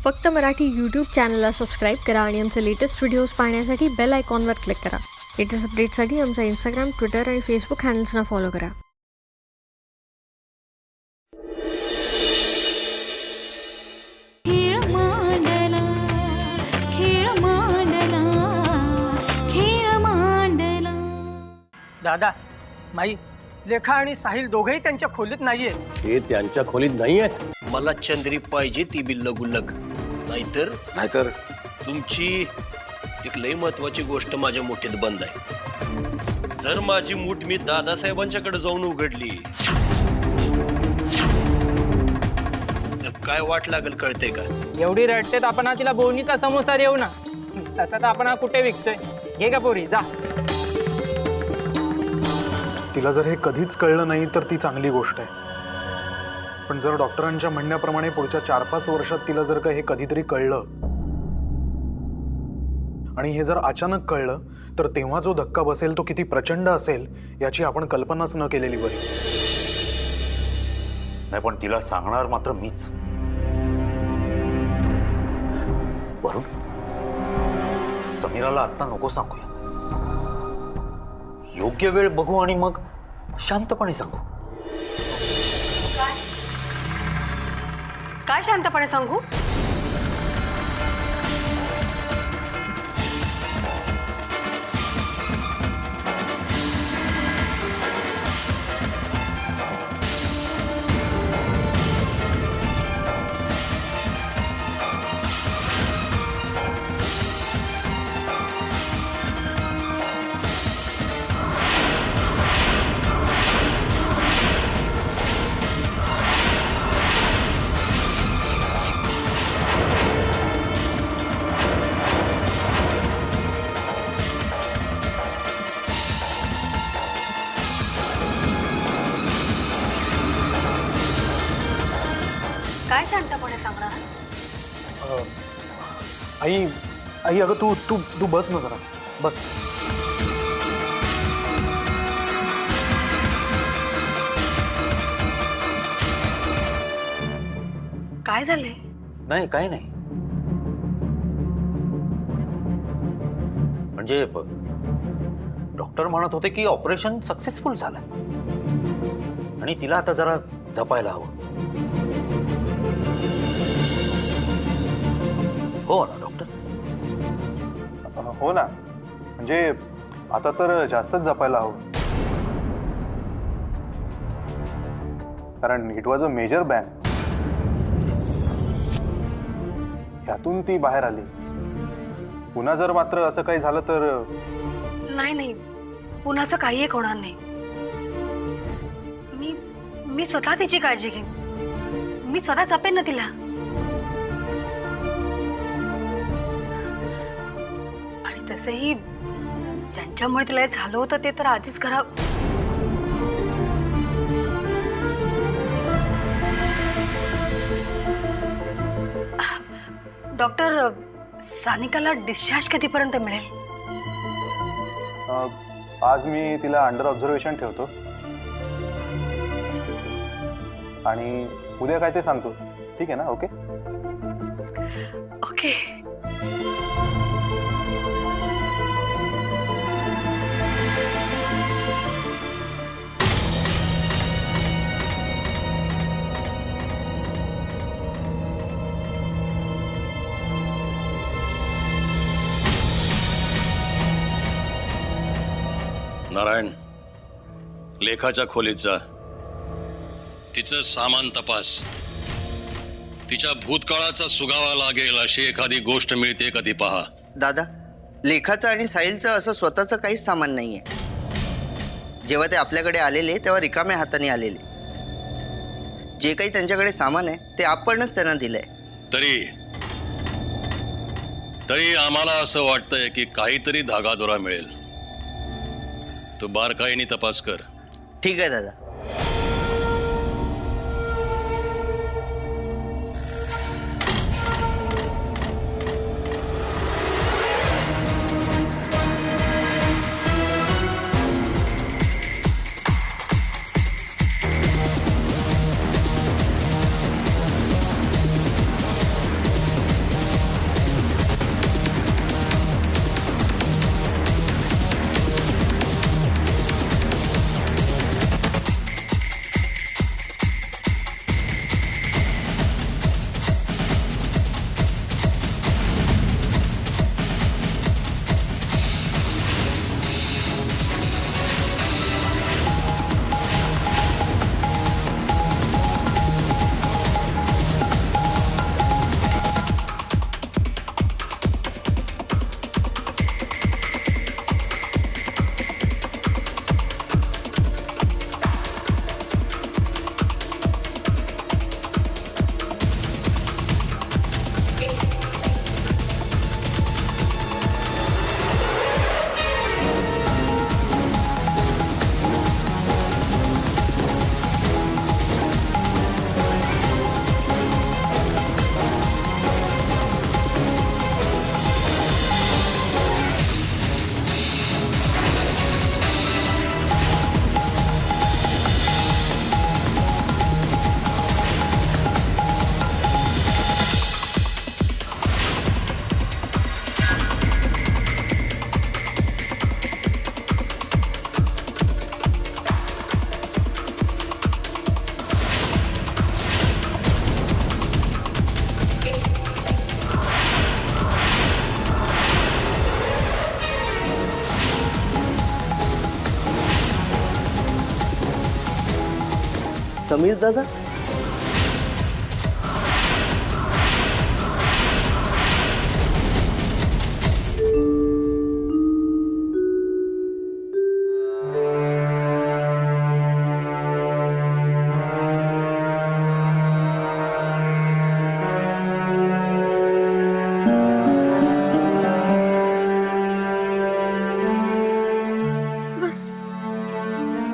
फक्त मराठी यूट्यूब चॅनलला सबस्क्राईब करा आणि आमचे लेटेस्ट व्हिडिओज पाहण्यासाठी बेल आयकॉनवर क्लिक करा. लेटेस्ट अपडेट्ससाठी आमचा इंस्टाग्राम, ट्विटर आणि फेसबुक हँडल्सना फॉलो करा. दादा, माई, लेखा आणि साहिल दोघेही त्यांच्या खोलीत नाहीये. ते त्यांच्या खोलीत नाहीयेत. मला चंद्री पाहिजे ती बी लगुलग. नाहीतर तुमची एक लई महत्वाची गोष्ट माझ्या मुठीत बंद आहे. जर माझी मूठ मी दादासाहेबांच्याकडे जाऊन उघडली तर काय वाट लागेल कळते का? एवढी रडते तर आपण तिला बोनीचा समोसा देऊ ना. तसं तर आपण कुठे विकतोय. घे का पोरी, जा. तिला जर हे कधीच कळलं नाही तर ती चांगली गोष्ट आहे. पण जर डॉक्टरांच्या म्हणण्याप्रमाणे पुढच्या 4-5 वर्षात तिला जर का हे कधीतरी कळलं आणि हे जर अचानक कळलं तर तेव्हा जो धक्का बसेल तो किती प्रचंड असेल याची आपण कल्पनाच न केलेली बरी. नाही, पण तिला सांगणार मात्र मीच. वरुण, समीराला आत्ता नको सांगूया. योग्य वेळ बघू आणि मग शांतपणे सांगू. काय शांतपणे सांगू? काय शांतपणे सांगणार? आई अगं तू तू तू बस ना जरा, बस. काय झालंय? नाही, काही नाही. म्हणजे डॉक्टर म्हणत होते की ऑपरेशन सक्सेसफुल झालं आणि तिला आता जरा जपायला हवं. हो ना डॉक्टर? हो ना, म्हणजे आता तर जास्तच जपायला हवं. कारण it was a major ban. ह्यातून ती बाहेर आली. पुन्हा जर मात्र असं काही झालं तर नाही, पुन्हा असं काही एक होणार नाही. मी स्वतः तिची काळजी घेईन. मी स्वतः जपेन ना तिला. आणि तसंही ज्यांच्यामुळे तिला हे झालं होतं ते तर आधीच डॉक्टर, सानिकाला डिस्चार्ज कधीपर्यंत मिळेल? आज मी तिला अंडर ऑब्झर्वेशन ठेवतो आणि उद्या काय ते सांगतो. ठीक आहे ना? Okay okay. नारायण, लेखाच्या खोलीत जा. तिचं सामान तपास. तिच्या भूतकाळाचा सुगावा लागेल अशी एखादी गोष्ट मिळते कधी पहा. दादा, लेखाचं आणि साहिलचं असं स्वतःचं काहीच सामान नाही आहे. जेव्हा ते आपल्याकडे आलेले तेव्हा रिकाम्या हाताने आलेले. जे काही त्यांच्याकडे सामान आहे ते आपणच त्यांना दिलंय. तरी आम्हाला असं वाटतंय की काहीतरी धागादोरा मिळेल. तू बारकाईने तपास कर. ठीक आहे दादा. समीर दादा?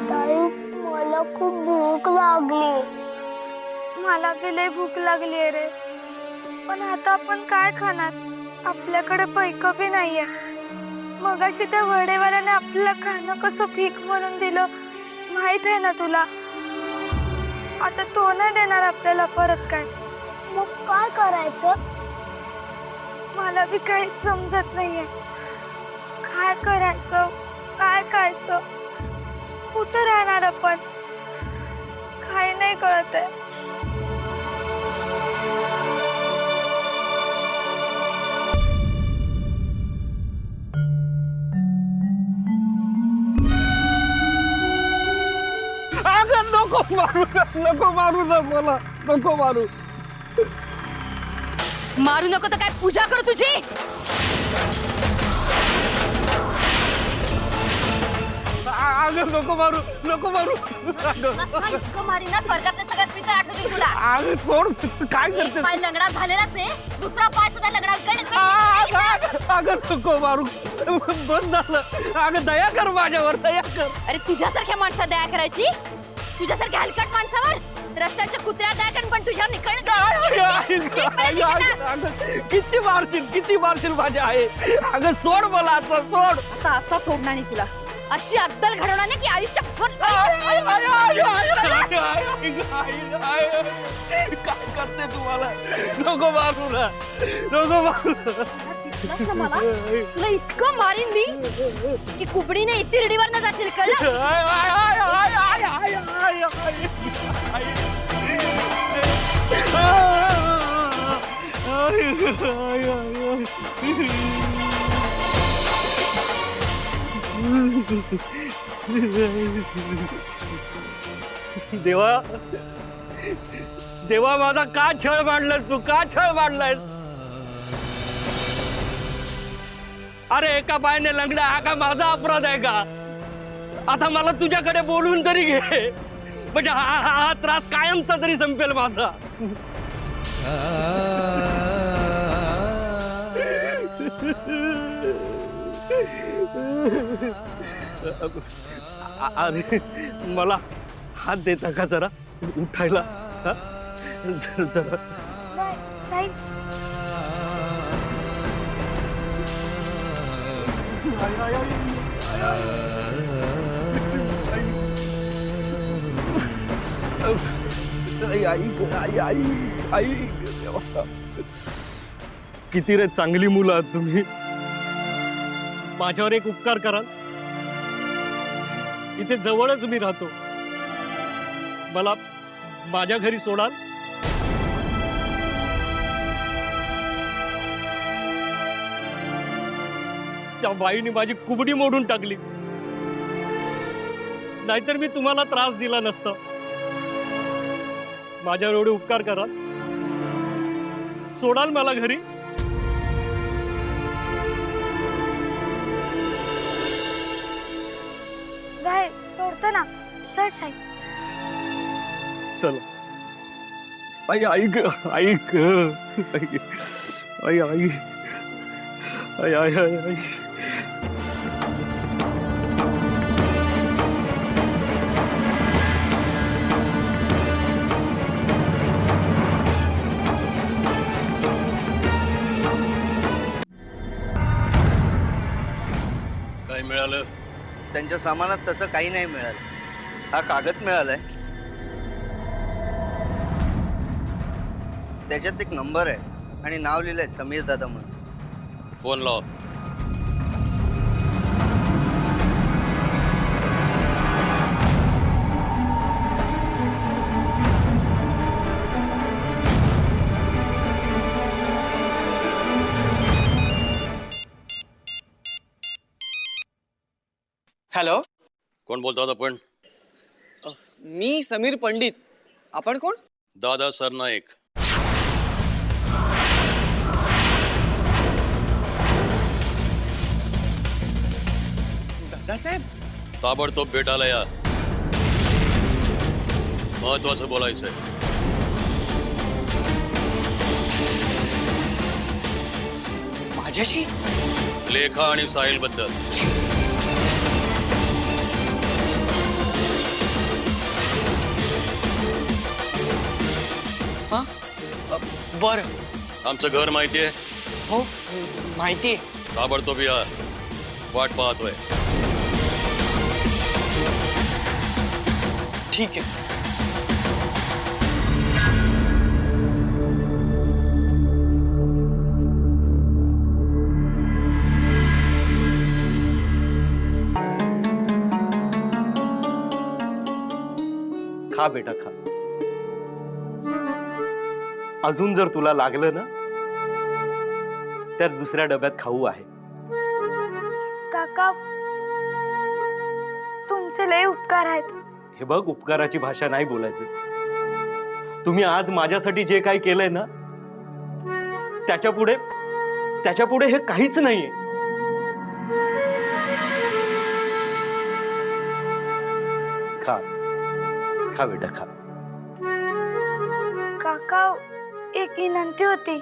ताई मला खूप भूक लागली. मला बी लय भूक लागली रे. पण आता आपण काय खाणार? आपल्याकडे पैक बी नाहीये. मगाशी त्या वडेवाल्याने आपल्याला खाणं कसं भीक म्हणून दिलं माहित आहे ना तुला. आता तो नाही देणार आपल्याला परत काय. मग काय करायचं? मला बी काहीच समजत नाहीये. काय करायचं, काय खायचं, कुठं राहणार आपण, काही नाही कळत आहे. नको मारू, नको मारू ना मला, नको मारू. मारू नको तर काय पूजा करू तुझी? अगं नको मारू, नको मारू. मारीना स्वर्गातले सगळ्यात पितर आठवतील तुला. अगं सोड, काय करते? पाय लंगडा झालेलाच आहे, दुसरा पाय सुद्धा लंगडा अगं नको मारू, बंद झालं. अगं दया कर माझ्यावर, दया कर. अरे तुझ्यासारख्या माणसाला दया करायची? तुझ्यासारख्या हलकट माणसावर रस्त्याच्या कुत्र्या दया कर, पण तुझ्यावर किती मारशील, किती मारशील माझ्या आहे. अगं सोड मला आता, सोड. आता असा सोडणार नाही तुला. अशी अद्दल घडवणार नाही की आयुष्य काय करते तुम्हाला? नको मारू ना, नको मारू. मला तुला इतकं मारीन मी की कुबडीने इतिरडीवर न जाशील, कळलं? देवा, देवा माझा का छळ मांडलास तू, का छळ मांडलास? अरे एका पायाने लंगडा हा का माझा अपराध आहे का? आता मला तुझ्याकडे बोलून तरी घे, म्हणजे हा त्रास कायमचा तरी संपेल माझा. अरे मला हात देता का जरा उठायला? जरा साई किती रे चांगली मुलं आहात तुम्ही. माझ्यावर एक उपकार कराल? इथे जवळच मी राहतो, मला माझ्या घरी सोडाल? त्या बाईने माझी कुबडी मोडून टाकली, नाहीतर मी तुम्हाला त्रास दिला नसता. माझ्यावर एवढे उपकार कराल? सोडाल मला घरी? बाय सोडतो ना, चल साई. चला. आई ऐक, ऐक, आई आई आई आई आई आई. काय मिळालं? त्यांच्या सामानात तसं काही नाही मिळालं. हा कागद मिळालाय, त्याच्यात एक नंबर आहे आणि नाव लिहिलंय समीर दादा म्हणून. फोन लाव. हॅलो, कोण बोलतो आपण? मी समीर पंडित. आपण कोण? दादा सरनाईक. दादासाहेब, ताबडतोब भेटायला या. महत्वाचं बोलायचंय. माझ्याशी? लेखा आणि साहिल बद्दल. हा, बर. आमचं घर माहितीये? हो, माहितीये. ताबडतोब या. वाट पाहतोय. ठीक आहे. खा बेटा खा. अजून जर तुला लागलं ना तर दुसऱ्या डब्यात खाऊ आहे. काका, तुमचे लय उपकार आहेत. हे बघ, उपकाराची भाषा नाही बोलायचं. तुम्ही आज माझ्यासाठी जे काही केलंय ना त्याच्यापुढे हे काहीच नाहीये. खा खा बेटा खा. काका, एक विनंती होती.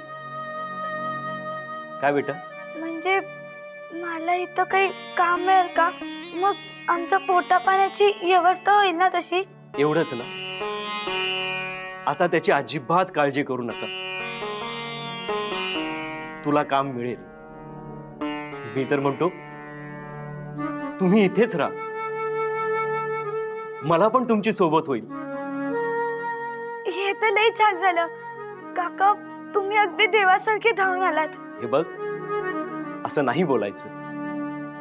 काय बेटा? म्हणजे मला इथं काही काम मिळेल का? मग आमच्या पोटा पाण्याची व्यवस्था होईल ना तशी? एवढंच ना? आता त्याची अजिबात काळजी करू नका. तुला काम मिळेल. मी तर म्हणतो तुम्ही इथेच राहा. मला पण तुमची सोबत होईल. हे तर लय छान झालं काका. तुम्ही अगदी देवासारखे धावून आलात. हे बघ, असं नाही बोलायचं.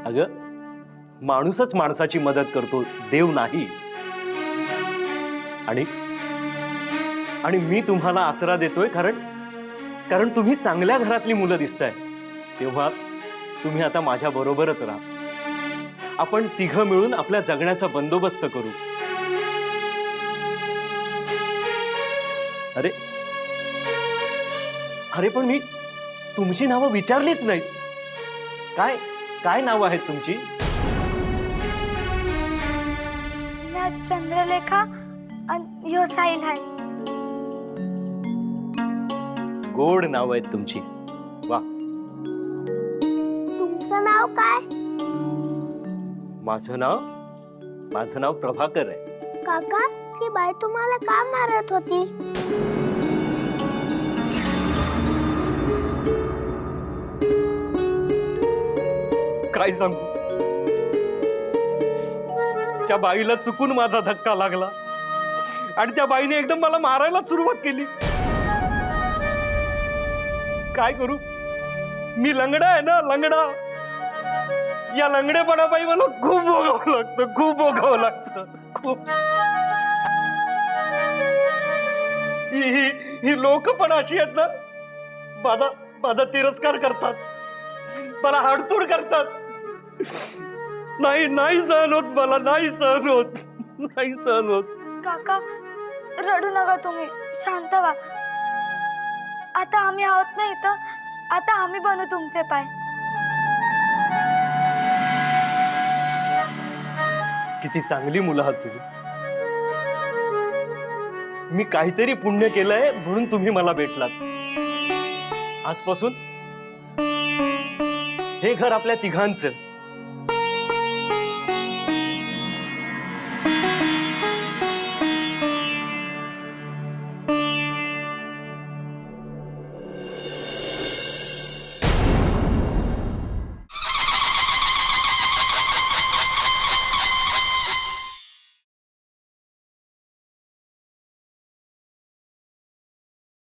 अगं, माणूसच माणसाची मदत करतो, देव नाही. आणि मी तुम्हाला आसरा देतोय कारण तुम्ही चांगल्या घरातली मुलं दिसताय. तेव्हा तुम्ही आता माझ्या बरोबरच राहा. आपण तिघं मिळून आपल्या जगण्याचा बंदोबस्त करू. अरे पण मी तुमची नावं विचारलीच नाहीत. काय नावं आहेत तुमची? चंद्रलेखा आणि ह्यो साहिल आहे. गोड नाव आहेत तुमची. वा. तुमचं नाव काय? माझं नाव प्रभाकर आहे. काका, ती बाई तुम्हाला का मारत होती? काय सांगू, त्या बाईला चुकून माझा धक्का लागला आणि त्या बाईने एकदम मला मारायला सुरुवात केली. काय करू, मी लंगडा आहे ना, लंगडा. या लंगडेपणापायी मला खूप भोगावं लागतं. ही लोक पण अशी आहेत ना, माझा तिरस्कार करतात, मला हाडतूड करतात. नाही सहन होत मला. नाही सहन होत. काका, रडू नका तुम्ही. शांत व्हा. आता आम्ही आहोत ना इथं. आता आम्ही बनू तुमचे पाय. किती चांगली मुलं आहात तुम्ही. मी काहीतरी पुण्य केलंय म्हणून तुम्ही मला भेटलात. आजपासून हे घर आपल्या तिघांचं.